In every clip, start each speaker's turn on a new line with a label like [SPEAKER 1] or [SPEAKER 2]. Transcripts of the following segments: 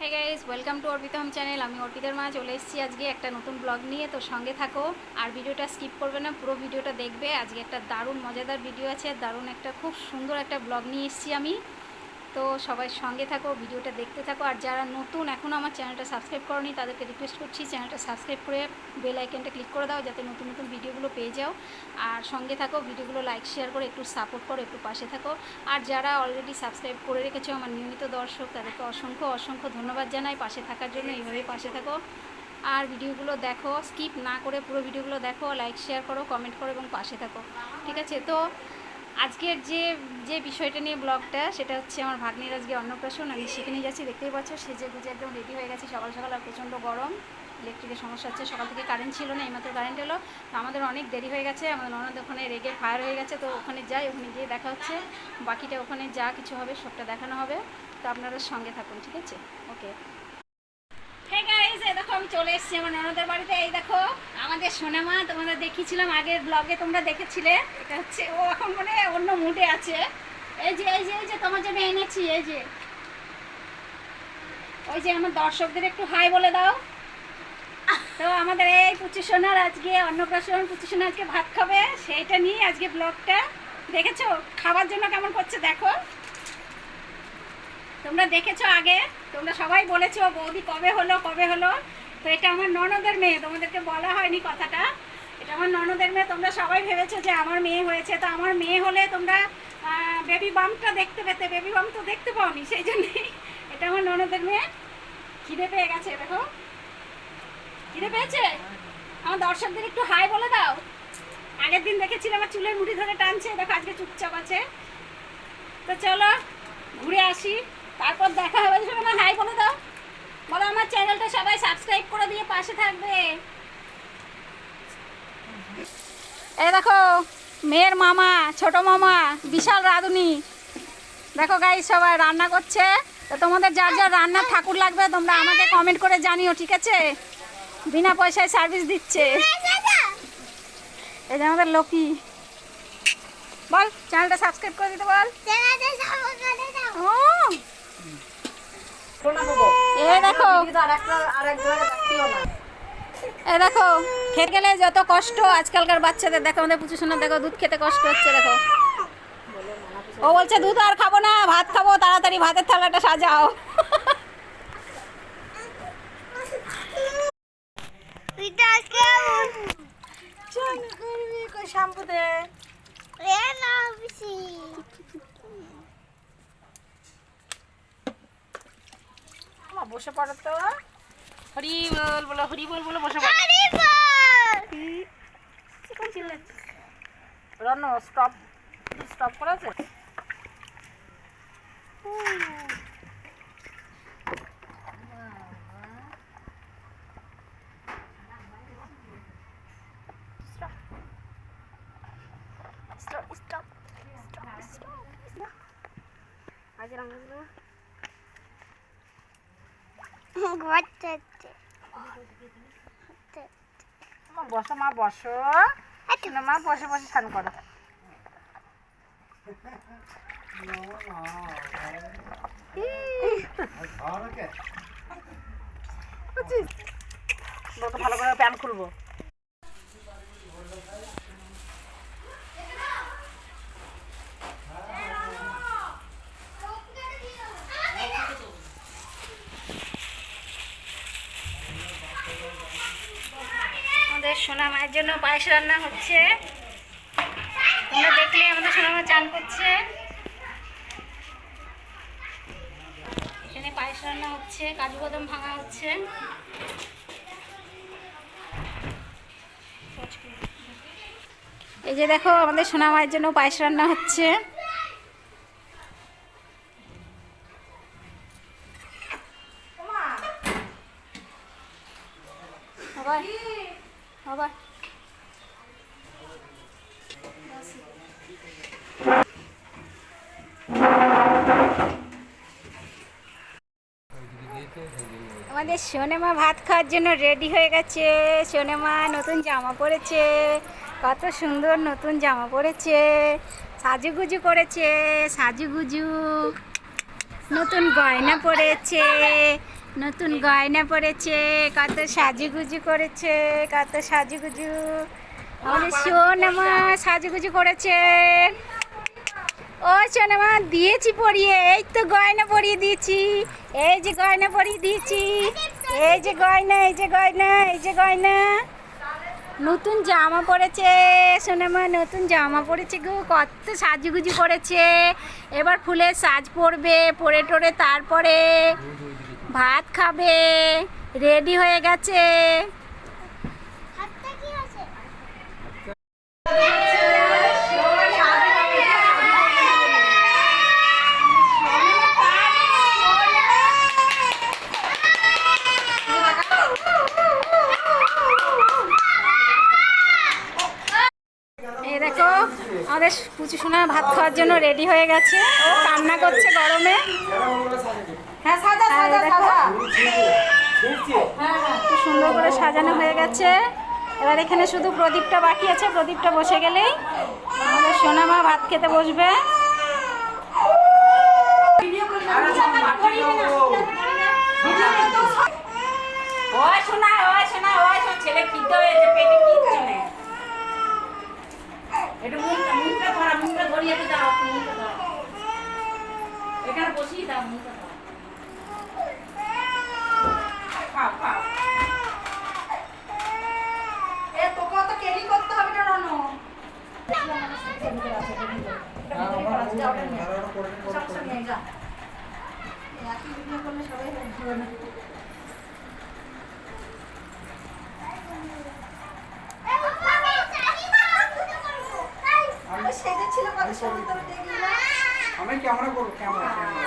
[SPEAKER 1] Hey guys, welcome to Arpita home channel. আমি অর্পিতার মা চলে এসেছি আজকে একটা নতুন ব্লগ নিয়ে। তো সঙ্গে থাকো আর ভিডিওটা স্কিপ করবে না, পুরো ভিডিওটা দেখবে। আজকে একটা দারুণ মজাদার ভিডিও আছে, দারুণ একটা খুব সুন্দর একটা ব্লগ নিয়ে এসেছি আমি। তো সবাই সঙ্গে থাকো, ভিডিওটা দেখতে থাকো। আর যারা নতুন এখনও আমার চ্যানেলটা সাবস্ক্রাইব করনি তাদেরকে রিকোয়েস্ট করছি চ্যানেলটা সাবস্ক্রাইব করে বেল আইকনটা ক্লিক করে দাও, যাতে নতুন নতুন ভিডিওগুলো পেয়ে যাও। আর সঙ্গে থাকো, ভিডিওগুলো লাইক শেয়ার করে একটু সাপোর্ট করো, একটু পাশে থাকো। আর যারা অলরেডি সাবস্ক্রাইব করে রেখেছো আমার নিয়মিত দর্শক, তাদেরকে অসংখ্য অসংখ্য ধন্যবাদ জানাই পাশে থাকার জন্য। এইভাবেই পাশে থাকো আর ভিডিওগুলো দেখো, স্কিপ না করে পুরো ভিডিওগুলো দেখো, লাইক শেয়ার করো, কমেন্ট করো এবং পাশে থাকো, ঠিক আছে? তো আজকের যে যে বিষয়টা নিয়ে ব্লগটা, সেটা হচ্ছে আমার ভাগ্নির আজকে অন্নপ্রাশন। আমি সেখানে যাচ্ছি, দেখতেই পাচ্ছ সেজে গুজে একদম রেডি হয়ে গেছি সকাল সকাল। আর প্রচণ্ড গরম, ইলেকট্রিকের সমস্যা হচ্ছে, সকাল থেকে কারেন্ট ছিল না, এইমাত্র কারেন্ট এলো। তো আমাদের অনেক দেরি হয়ে গেছে, আমাদের ননদ ওখানে রেগে ফায়ার হয়ে গেছে। তো ওখানে যাই, ওখানে গিয়ে দেখা হচ্ছে, বাকিটা ওখানে যা কিছু হবে সবটা দেখানো হবে। তো আপনারা সঙ্গে থাকুন, ঠিক আছে? ওকে। হ্যাঁ গাইস, এই দেখো আমি চলে এসেছি আমার ননদের বাড়িতে। এই দেখো আমাদের সোনামা, তোমাদের দেখিয়েছিলাম আগের ব্লগে, তোমরা দেখেছিলে। এটা হচ্ছে ও এখন মানে অন্য মুডে আছে। এই যে তোমার জন্য এনেছি, এই যে ওই যে আমার দর্শকদের একটু হাই বলে দাও। তো আমাদের এই পুচু সোনার আজকে অন্নপ্রাশন, পুচু সোনা আজকে ভাত খাবে, সেইটা নিয়ে আজকে ব্লগটা। দেখেছো খাবার জন্য কেমন করছে দেখো, তোমরা দেখেছো আগে, তোমরা সবাই বলেছো বৌদি কবে হলো কবে হলো। তো এটা আমার ননদের মেয়ে, তোমাদেরকে বলা হয়নি কথাটা, এটা আমার ননদের মেয়ে। তোমরা সবাই ভেবেছো যে আমার মেয়ে হয়েছে। তো আমার মেয়ে হলে তোমরা বেবি বাম্পটা দেখতে পেতে, বেবি বাম্প তো দেখতে পাওনি, সেই জন্যই এটা আমার ননদের মেয়ে। খিদে পেয়ে গেছে, দেখো খিদে পেয়েছে। আমার দর্শকদের একটু হাই বলে দাও। আগের দিন দেখেছিলে আমার চুলের মুঠি ধরে টানছে, দেখো আজকে চুপচাপ আছে। তো চলো ঘুরে আসি, তারপর দেখা হবে। শোনো হাই বলে দাও, বলো আমার চ্যানেলটা সবাই সাবস্ক্রাইব করে দিয়ে পাশে থাকবে। এই দেখো মেয়ের মামা, ছোট মামা, বিশাল রাঁধুনি। দেখো গাইস সবাই রান্না করছে। তো তোমাদের যার যার রান্নার ঠাকুর লাগবে তোমরা আমাকে কমেন্ট করে জানিও, ঠিক আছে? বিনা পয়সায় সার্ভিস দিচ্ছে। এই যে আমাদের লোকি, বল চ্যানেলটা সাবস্ক্রাইব করে দিতে বল। ও এই দেখো, এই দেখো খেতে গেলে যত কষ্ট আজকালকার বাচ্চাদের। দেখো আমাদের পুচু সোনার, দেখো দুধ খেতে কষ্ট হচ্ছে। দেখো ও বলছে দুধ আর খাবো না, ভাত খাবো, তাড়াতাড়ি ভাতের থালাটা সাজাও। শ্যাম্পু দে, বসে পড়ো তো। হরি বল বলো, হরি বল বলো, বসে পড়ো। রন স্টপ, স্টপ করেছে। বসো মা, বসো মা, বসে বসে স্নান করো। ভালো করে প্যান খুলবো। আমাদের সোনা মায়ের জন্য পায়েস রান্না হচ্ছে, তোমরা দেখলে আমাদের সোনা মা চান করছে। এখানে পায়েস রান্না হচ্ছে, কাজু বাদাম ভাঙা হচ্ছে। এই যে দেখো আমাদের সোনা মায়ের জন্য পায়েস রান্না হচ্ছে। আমাদের সোনেমা ভাত খাওয়ার জন্য রেডি হয়ে গেছে। সোনেমা নতুন জামা পরেছে, কত সুন্দর নতুন জামা পরেছে, সাজুগুজু করেছে, সাজুগুজু নতুন গয়না পরেছে। নতুন গয়না পরেছে, কত সাজুগুজু করেছে, কত সাজুগুজু। আমাদের সোনামা সাজুগুজু করেছে। ও সোনামা দিয়েছি পরিয়ে, এই তো গয়না পরিয়ে দিয়েছি। এই যে গয়না পরিয়ে দিয়েছি, এই যে গয়না, এই যে গয়না, এই যে গয়না। নতুন জামা পরেছে সোনামা, নতুন জামা পরেছে গো, কত সাজুগুজু করেছে। এবার ফুলের সাজ পরবে, পরে টরে তারপরে ভাত খাবে, রেডি হয়ে গেছে। এই দেখো আমাদের পুচু সোনা ভাত খাওয়ার জন্য রেডি হয়ে গেছে, ও কান্না করছে গরমে। হ্যাঁ সাজা সাজা সাজা, খুব সুন্দর করে সাজানো হয়ে গেছে। এবার এখানে শুধু প্রদীপটা বাকি আছে, প্রদীপটা বসে গেলেই আমাদের সোনামা ভাত খেতে বসবে। ছেলে খিদে হয়েছে, পেটে কিচ্ছু নেই। একটু মুখটা ধরা, মুখটা ধরিয়ে দাও, মুখটা দাও, এখানে বসিয়ে দাও, মুখটা দাও। খাও খাও। এ তোকে তো কেলি করতে হবে না রানো।
[SPEAKER 2] আমি ক্যামেরা করবো, ক্যামেরা করবো।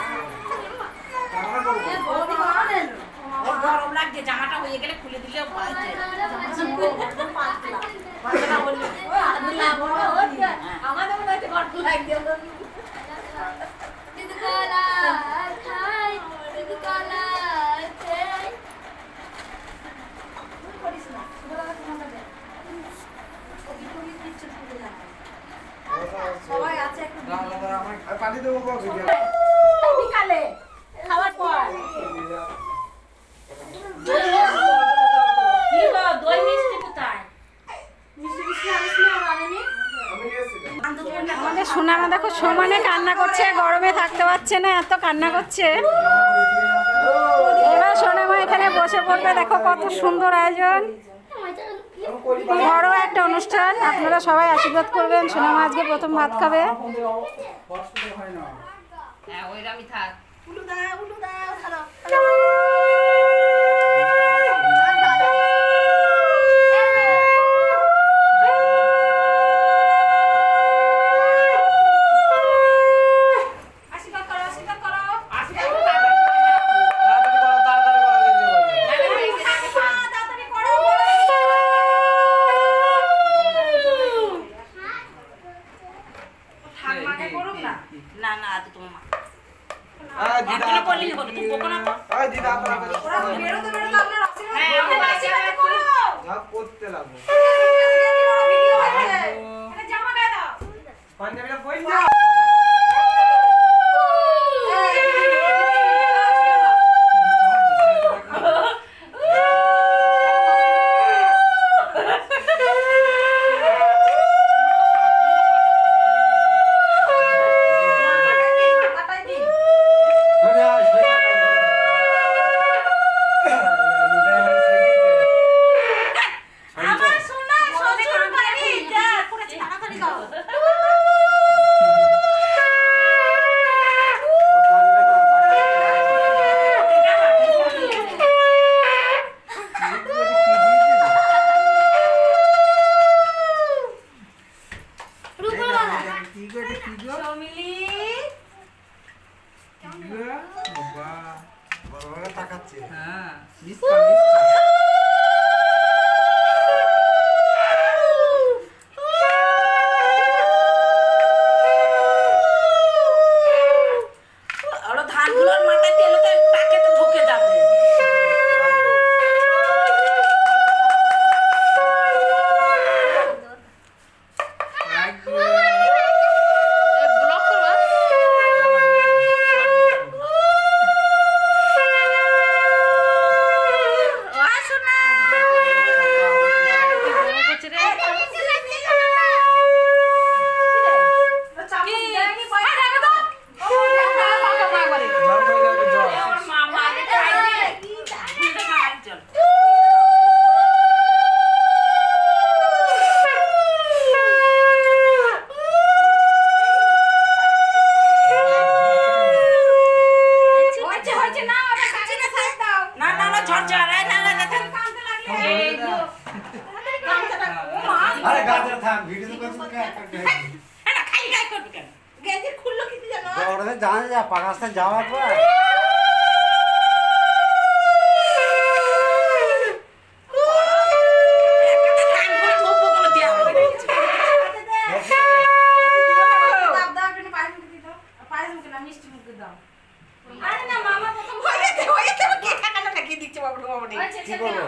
[SPEAKER 1] গরম লাগছে, জামাটা হয়ে গেলে খুলে দিলেও আমাদের মনে হচ্ছে গরম লাগছে। সবাই আছে একটু
[SPEAKER 2] পানি দেবো
[SPEAKER 1] বিকালে খাওয়ার পর। দই মিষ্টি কোথায়? আমাদের সোনামা দেখো সমানে কান্না করছে, গরমে থাকতে পারছে না, এত কান্না করছে। এবার সোনামা এখানে বসে পড়বে, দেখো কত সুন্দর আয়োজন, বড় একটা অনুষ্ঠান। আপনারা সবাই আশীর্বাদ করবেন, সোনামা আজকে প্রথম ভাত খাবে।
[SPEAKER 3] আরে গাজর থাম ভিডিও তো করছিস কেন ওরা জানে যা পাকাস্তান যাওয়ার পর কি করবো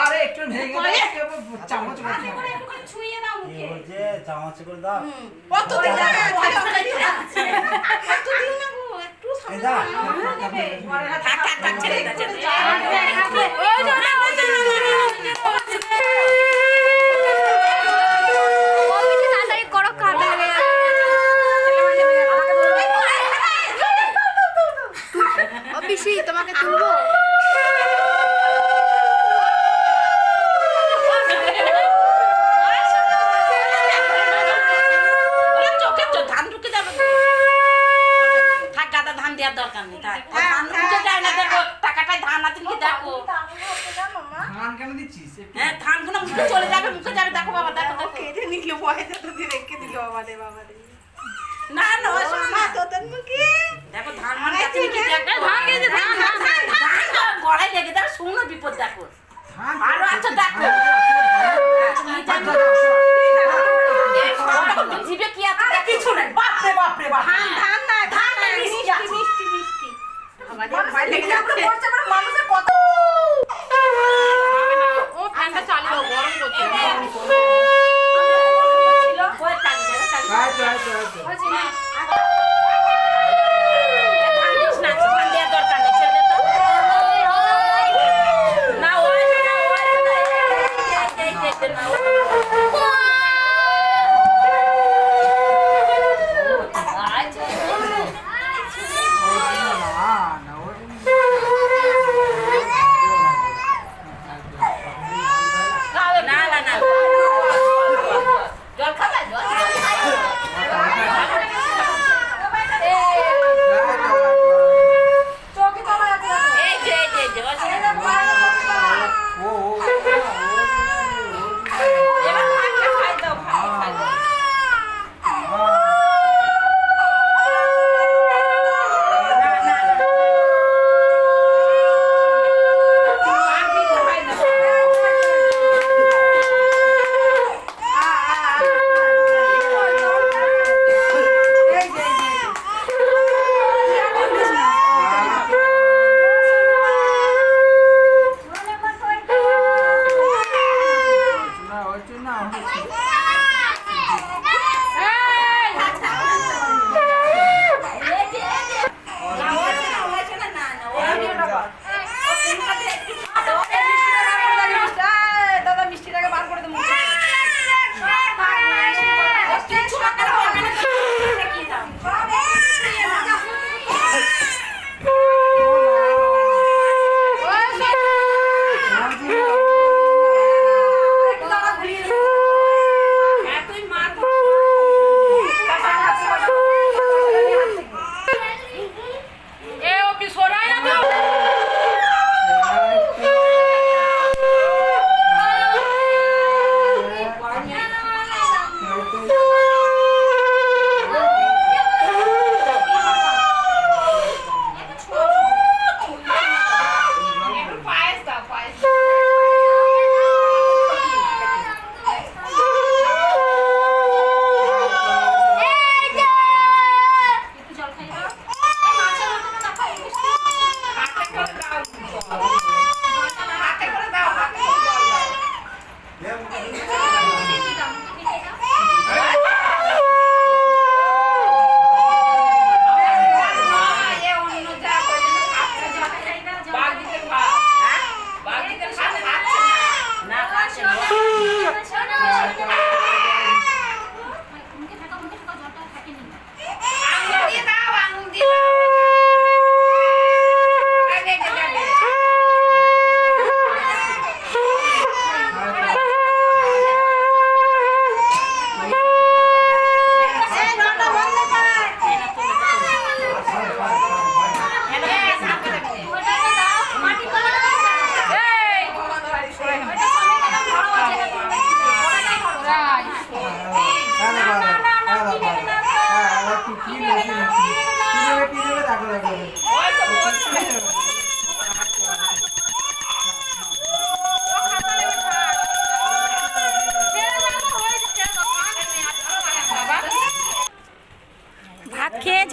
[SPEAKER 2] আরে একটু ভেঙে দাও চামচ
[SPEAKER 3] কি বলছে চামচ করে দাও এই দা
[SPEAKER 1] তাড়াতাড়ি করো কাঁদা লেগে ও পিসি তোমাকে তুলবো
[SPEAKER 2] ধান কেন দিচ্ছিস
[SPEAKER 4] বিপদ দেখো
[SPEAKER 2] ধান
[SPEAKER 4] আরো আচ্ছা দেখো জিভে কি আছে কিছু নাই বাপরে বাপরে বাপ ধান নাই মিষ্টি মিষ্টি আমাদের বাইরে মানুষের কত ও ফ্যানটা চালিয়ে গরম করছে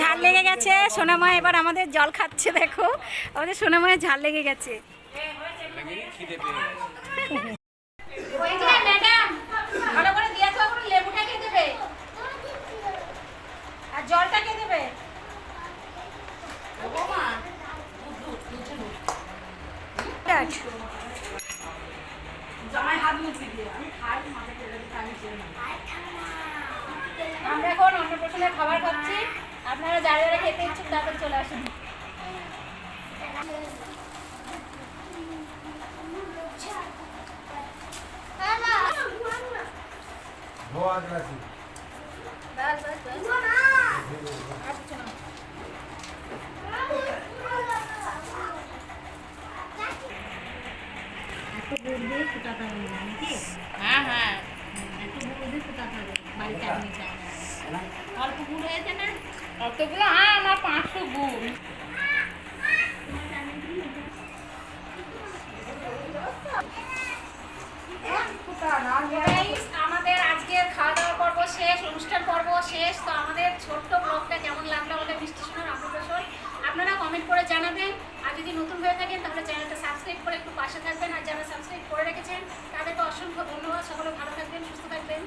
[SPEAKER 1] ঝাল লেগে গেছে। সোনামা এবার আমাদের জল খাচ্ছে, দেখো আমাদের সোনামায়ের ঝাল লেগে গেছে। ওই যে ম্যাডাম ভালো করে দিয়ে তো এখন লেবুটা কে দেবে আর জলটা কে দেবে?
[SPEAKER 4] জামাই হাত মুখ দিয়ে আমি খাই মাথা তেলে দিতে আমি চেয়ে না।
[SPEAKER 1] আমরা এখন অন্নপ্রাশনের খাবার খাচ্ছি। আপনারা যারা যারা খেতে ইচ্ছুক তাদের চলে আসুন।
[SPEAKER 5] হ্যাঁ হ্যাঁ অল্প গুড় হয়েছে না অতগুলো, হ্যাঁ আমার 500 গুড়।
[SPEAKER 1] Guys, আমাদের আজকের খাওয়া দাওয়া পর্ব শেষ, অনুষ্ঠান পর্ব শেষ। তো আমাদের ছোট্ট ব্লগটা কেমন লাগলো আমাদের মিষ্টি সোনার অন্নপ্রাশন আপনারা কমেন্ট করে জানাবেন। আর যদি নতুন হয়ে থাকেন তাহলে চ্যানেলটা সাবস্ক্রাইব করে একটু পাশে থাকবেন। আর যারা সাবস্ক্রাইব করে রেখেছেন তাদেরকে অসংখ্য ধন্যবাদ। সকলে ভালো থাকবেন, সুস্থ থাকবেন।